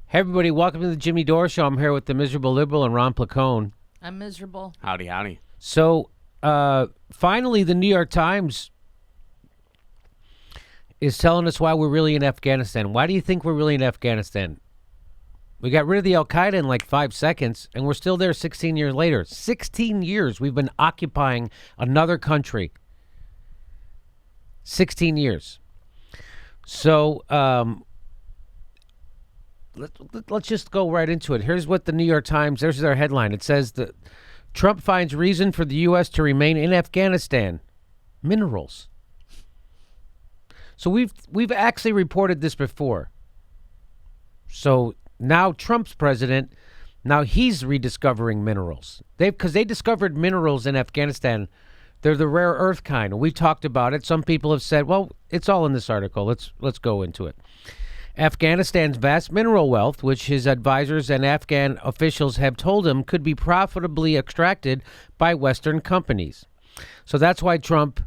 Hey, everybody, welcome to the Jimmy Dore Show. I'm here with the Miserable Liberal and Ron Placone. I'm miserable. Howdy, howdy. So, finally, the New York Times is telling us why we're really in Afghanistan. Why do you think we're really in Afghanistan? We got rid of the Al-Qaeda in like 5 seconds, and we're still there 16 years later. 16 years we've been occupying another country. 16 years. So, let's just go right into it. Here's what the New York Times, there's their headline. It says that Trump finds reason for the U.S. to remain in Afghanistan. Minerals. So we've actually reported this before. So now Trump's president, now he's rediscovering minerals. Because they discovered minerals in Afghanistan. They're the rare earth kind. We talked about it. Some people have said, well, it's all in this article. Let's go into it. Afghanistan's vast mineral wealth, which his advisors and Afghan officials have told him could be profitably extracted by Western companies. So that's why Trump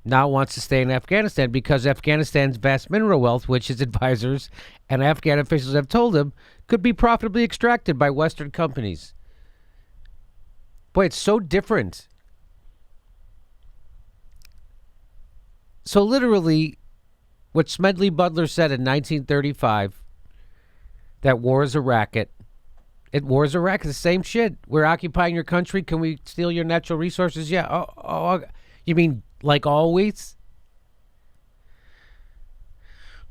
now wants to stay in Afghanistan, because Afghanistan's vast mineral wealth, which his advisors and Afghan officials have told him, could be profitably extracted by Western companies. Boy, it's so different. So literally, what Smedley Butler said in 1935, that war is a racket. War is a racket. The same shit. We're occupying your country. Can we steal your natural resources? Yeah. Oh, you mean like always?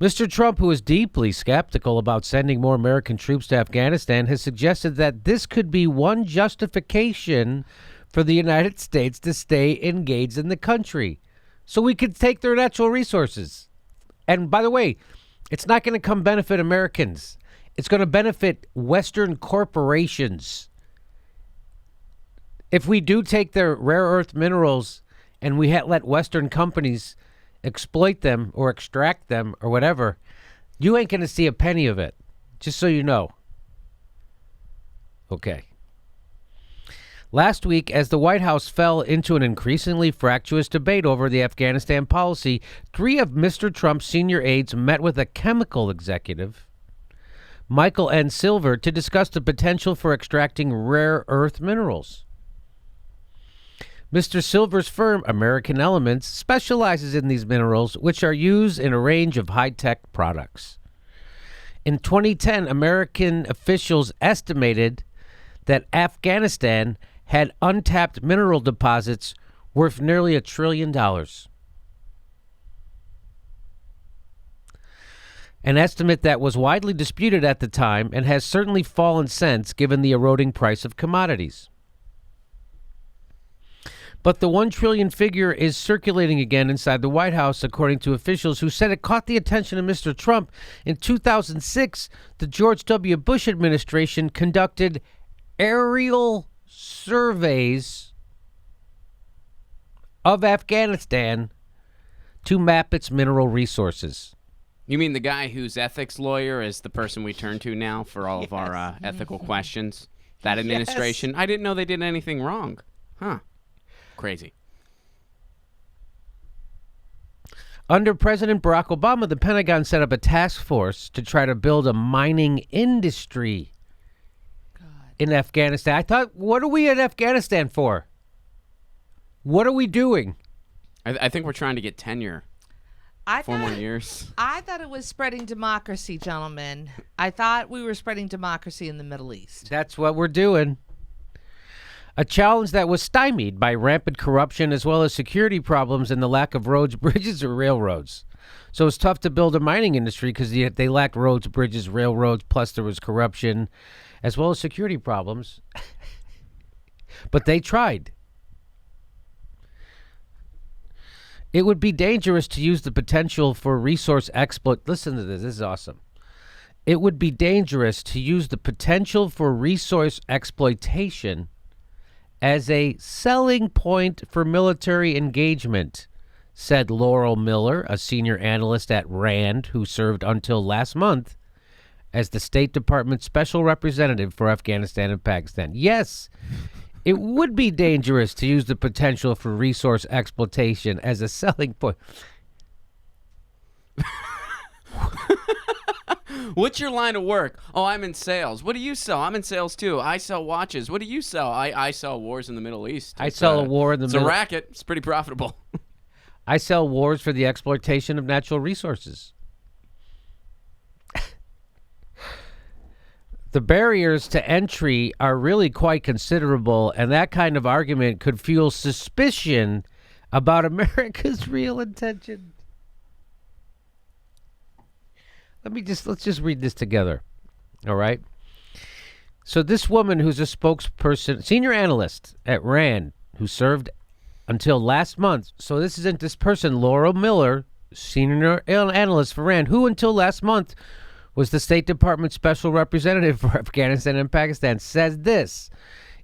Mr. Trump, who is deeply skeptical about sending more American troops to Afghanistan, has suggested that this could be one justification for the United States to stay engaged in the country, so we could take their natural resources. And by the way, it's not going to come benefit Americans. It's going to benefit Western corporations. If we do take their rare earth minerals and we let Western companies exploit them or extract them or whatever, you ain't going to see a penny of it, just so you know. Okay. Last week, as the White House fell into an increasingly fractious debate over the Afghanistan policy, 3 of Mr. Trump's senior aides met with a chemical executive, Michael N. Silver, to discuss the potential for extracting rare earth minerals. Mr. Silver's firm, American Elements, specializes in these minerals, which are used in a range of high-tech products. In 2010, American officials estimated that Afghanistan had untapped mineral deposits worth nearly $1 trillion. An estimate that was widely disputed at the time and has certainly fallen since, given the eroding price of commodities. But the $1 trillion figure is circulating again inside the White House, according to officials who said it caught the attention of Mr. Trump. In 2006, the George W. Bush administration conducted aerial surveys of Afghanistan to map its mineral resources. You mean the guy whose ethics lawyer is the person we turn to now for all of our ethical questions? That administration? Yes. I didn't know they did anything wrong. Huh. Crazy. Under President Barack Obama, the Pentagon set up a task force to try to build a mining industry in Afghanistan. I thought, what are we in Afghanistan for? What are we doing? I think we're trying to get tenure. 4 more years. I thought it was spreading democracy, gentlemen. I thought we were spreading democracy in the Middle East. That's what we're doing. A challenge that was stymied by rampant corruption as well as security problems and the lack of roads, bridges, or railroads. So it's tough to build a mining industry because they lacked roads, bridges, railroads, plus there was corruption as well as security problems. But they tried. It would be dangerous to use the potential for resource exploit. Listen to this. This is awesome. It would be dangerous to use the potential for resource exploitation as a selling point for military engagement, said Laurel Miller, a senior analyst at RAND who served until last month as the State Department's special representative for Afghanistan and Pakistan. Yes, it would be dangerous to use the potential for resource exploitation as a selling point. What's your line of work? Oh, I'm in sales. What do you sell? I'm in sales too. I sell watches. What do you sell? I sell wars in the Middle East. I sell a war in the It's a racket. It's pretty profitable. I sell wars for the exploitation of natural resources. The barriers to entry are really quite considerable, and that kind of argument could fuel suspicion about America's real intention. Let's just read this together. All right. So this woman who's a spokesperson, senior analyst at RAND, who served until last month. So this isn't this person, Laura Miller, senior analyst for RAND, who until last month was the State Department special representative for Afghanistan and Pakistan, says this: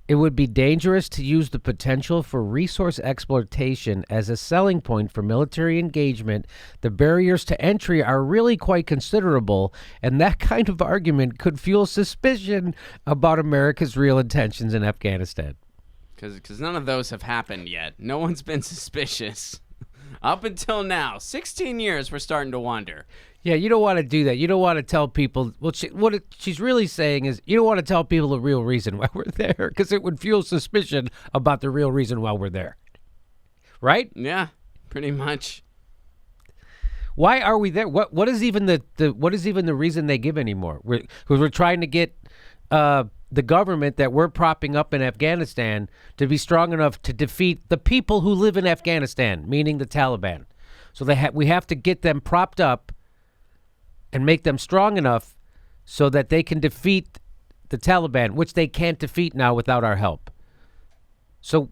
it would be dangerous to use the potential for resource exploitation as a selling point for military engagement. The barriers to entry are really quite considerable, and that kind of argument could fuel suspicion about America's real intentions in Afghanistan. Because none of those have happened yet. No one's been suspicious. Up until now, 16 years, we're starting to wonder. Yeah, you don't want to do that. You don't want to tell people. Well, she's really saying is you don't want to tell people the real reason why we're there, because it would fuel suspicion about the real reason why we're there. Right? Yeah, pretty much. Why are we there? What is even the reason they give anymore? We're trying to get the government that we're propping up in Afghanistan to be strong enough to defeat the people who live in Afghanistan, meaning the Taliban. So we have to get them propped up and make them strong enough so that they can defeat the Taliban, which they can't defeat now without our help. So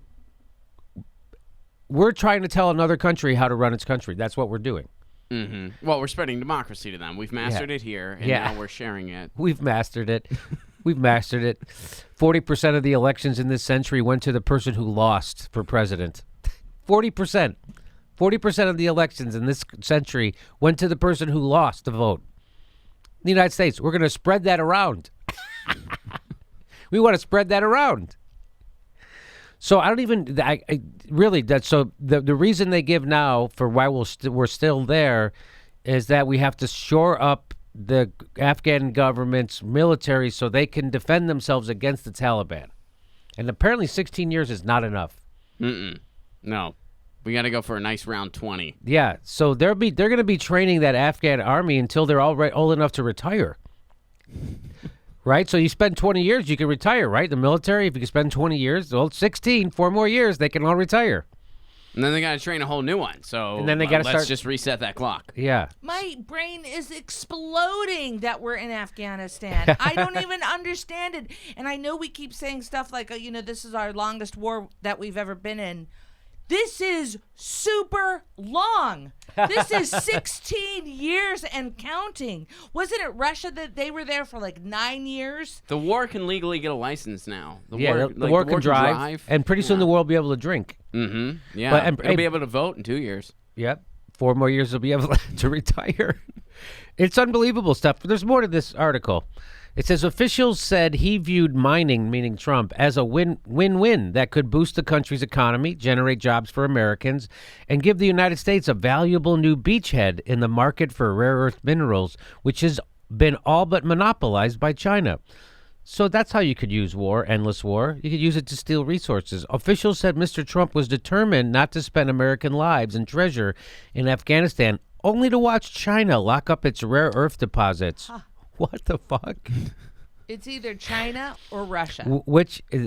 we're trying to tell another country how to run its country. That's what we're doing. Mm-hmm. Well, we're spreading democracy to them. We've mastered it here, and now we're sharing it. We've mastered it. We've mastered it. 40% of the elections in this century went to the person who lost for president. 40%. 40% of the elections in this century went to the person who lost the vote. In the United States, we're going to spread that around. We want to spread that around. So I don't even, so the reason they give now for why we're still there is that we have to shore up the Afghan government's military so they can defend themselves against the Taliban. And apparently 16 years is not enough. No. We got to go for a nice round 20. Yeah, so they're going to be training that Afghan army until they're all old enough to retire. Right? So you spend 20 years, you can retire, right? The military, if you can spend 20 years, well, 16, 4 more years, they can all retire. And then they got to train a whole new one. So and then they got to let's just reset that clock. Yeah. My brain is exploding that we're in Afghanistan. I don't even understand it. And I know we keep saying stuff like, this is our longest war that we've ever been in. This is super long. This is 16 years and counting. Wasn't it Russia that they were there for like 9 years? The war can legally get a license now. The war can drive. And pretty soon the war will be able to drink. Mm-hmm. Yeah. It'll be able to vote in 2 years. Yep. 4 more years they'll be able to retire. It's unbelievable stuff. There's more to this article. It says officials said he viewed mining, meaning Trump, as a win-win that could boost the country's economy, generate jobs for Americans, and give the United States a valuable new beachhead in the market for rare earth minerals, which has been all but monopolized by China. So that's how you could use war, endless war. You could use it to steal resources. Officials said Mr. Trump was determined not to spend American lives and treasure in Afghanistan, only to watch China lock up its rare earth deposits. Huh. What the fuck? It's either China or Russia.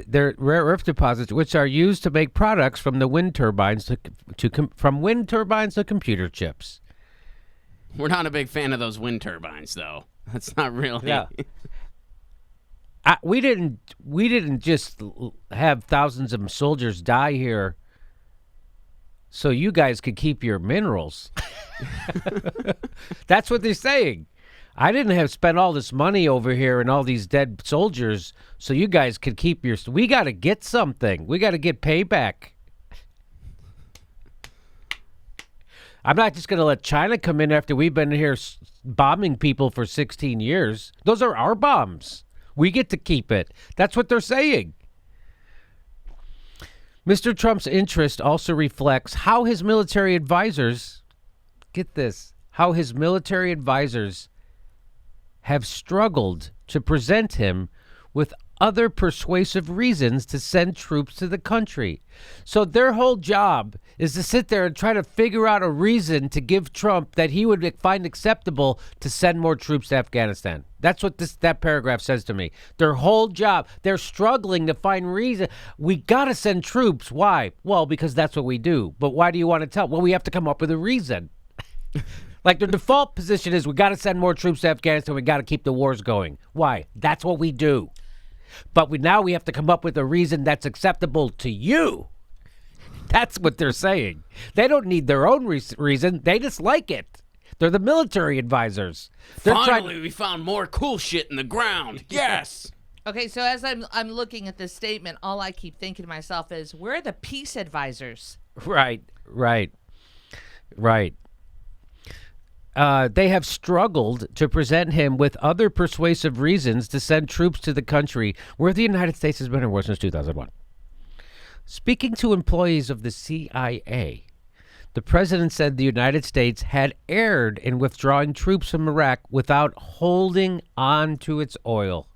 They're rare earth deposits, which are used to make products from the wind turbines from wind turbines to computer chips. We're not a big fan of those wind turbines, though. That's not really. Yeah. We didn't just have thousands of soldiers die here so you guys could keep your minerals. That's what they're saying. I didn't have spent all this money over here and all these dead soldiers so you guys could keep your... We got to get something. We got to get payback. I'm not just going to let China come in after we've been here bombing people for 16 years. Those are our bombs. We get to keep it. That's what they're saying. Mr. Trump's interest also reflects how his military advisors... Get this. How his military advisors have struggled to present him with other persuasive reasons to send troops to the country. So their whole job is to sit there and try to figure out a reason to give Trump that he would find acceptable to send more troops to Afghanistan. That's what that paragraph says to me. Their whole job, they're struggling to find reason. We got to send troops. Why? Well, because that's what we do. But why do you want to tell? Well, we have to come up with a reason. Like their default position is we got to send more troops to Afghanistan. We got to keep the wars going. Why? That's what we do. But now we have to come up with a reason that's acceptable to you. That's what they're saying. They don't need their own reason. They just like it. They're the military advisors. Finally, we found more cool shit in the ground. Yes. Okay, so as I'm looking at this statement, all I keep thinking to myself is, where are the peace advisors? Right. They have struggled to present him with other persuasive reasons to send troops to the country where the United States has been at war since 2001. Speaking to employees of the CIA, the president said the United States had erred in withdrawing troops from Iraq without holding on to its oil.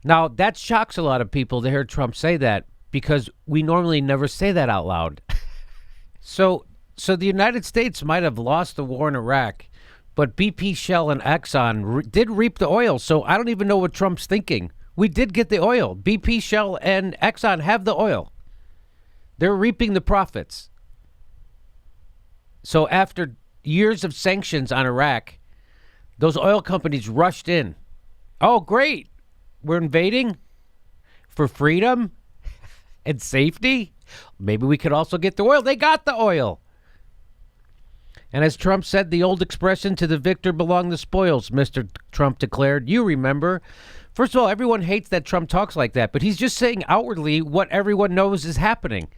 Now, that shocks a lot of people to hear Trump say that because we normally never say that out loud. So the United States might have lost the war in Iraq, but BP, Shell, and Exxon did reap the oil. So I don't even know what Trump's thinking. We did get the oil. BP, Shell, and Exxon have the oil. They're reaping the profits. So after years of sanctions on Iraq, those oil companies rushed in. Oh, great. We're invading for freedom and safety. Maybe we could also get the oil. They got the oil. And as Trump said, the old expression, to the victor belong the spoils, Mr. Trump declared. You remember. First of all, everyone hates that Trump talks like that, but he's just saying outwardly what everyone knows is happening.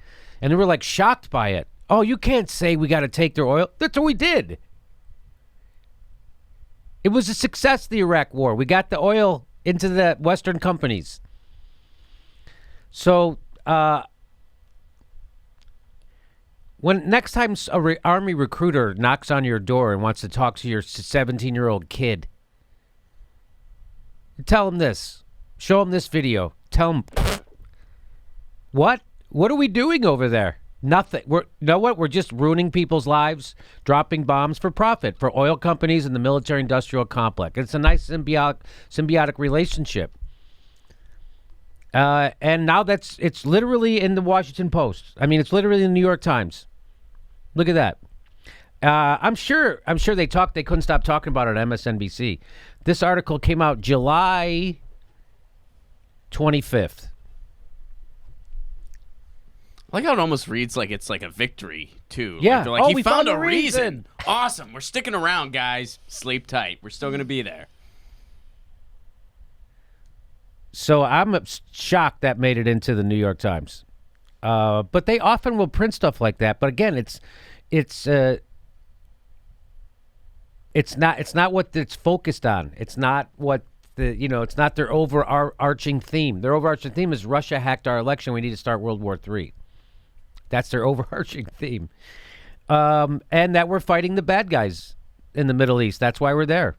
And they were like shocked by it. Oh, you can't say we got to take their oil. That's what we did. It was a success, the Iraq war. We got the oil into the Western companies. So, when next time a Army recruiter knocks on your door and wants to talk to your 17-year-old kid, tell him this. Show him this video. Tell him, what? What are we doing over there? Nothing. You know what? We're just ruining people's lives, dropping bombs for profit for oil companies and the military-industrial complex. It's a nice symbiotic relationship. And now it's literally in the Washington Post. I mean, it's literally in the New York Times. Look at that. I'm sure they couldn't stop talking about it on MSNBC. This article came out July 25th. I like how it almost reads like it's like a victory, too. Yeah. Like they're like, we found a reason. Awesome. We're sticking around, guys. Sleep tight. We're still going to be there. So I'm shocked that made it into the New York Times. But they often will print stuff like that. But again, it's not what it's focused on. It's not what it's not their overarching theme. Their overarching theme is Russia hacked our election. We need to start World War III. That's their overarching theme. And that we're fighting the bad guys in the Middle East. That's why we're there.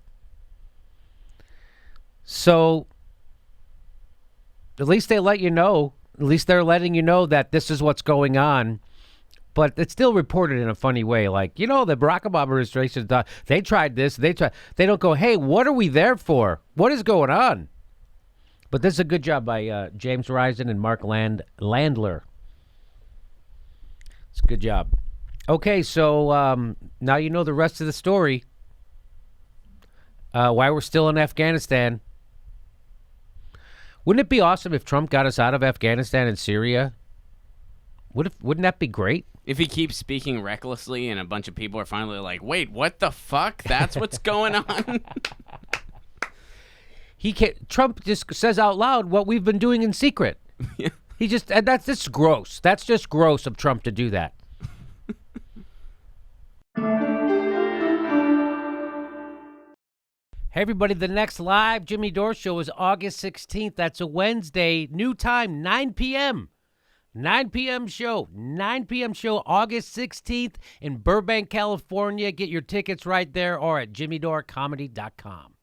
So at least they let you know. At least they're letting you know that this is what's going on. But it's still reported in a funny way. Like, the Barack Obama administration, they tried this. They don't go, hey, what are we there for? What is going on? But this is a good job by James Risen and Mark Landler. It's a good job. Okay, so now you know the rest of the story. Why we're still in Afghanistan. Wouldn't it be awesome if Trump got us out of Afghanistan and Syria? Wouldn't that be great? If he keeps speaking recklessly and a bunch of people are finally like, wait, what the fuck? That's what's going on? Trump just says out loud what we've been doing in secret. Yeah. That's just gross. That's just gross of Trump to do that. Hey, everybody, the next live Jimmy Dore show is August 16th. That's a Wednesday, new time, 9 p.m. 9 p.m. show. 9 p.m. show, August 16th in Burbank, California. Get your tickets right there or at jimmydorecomedy.com.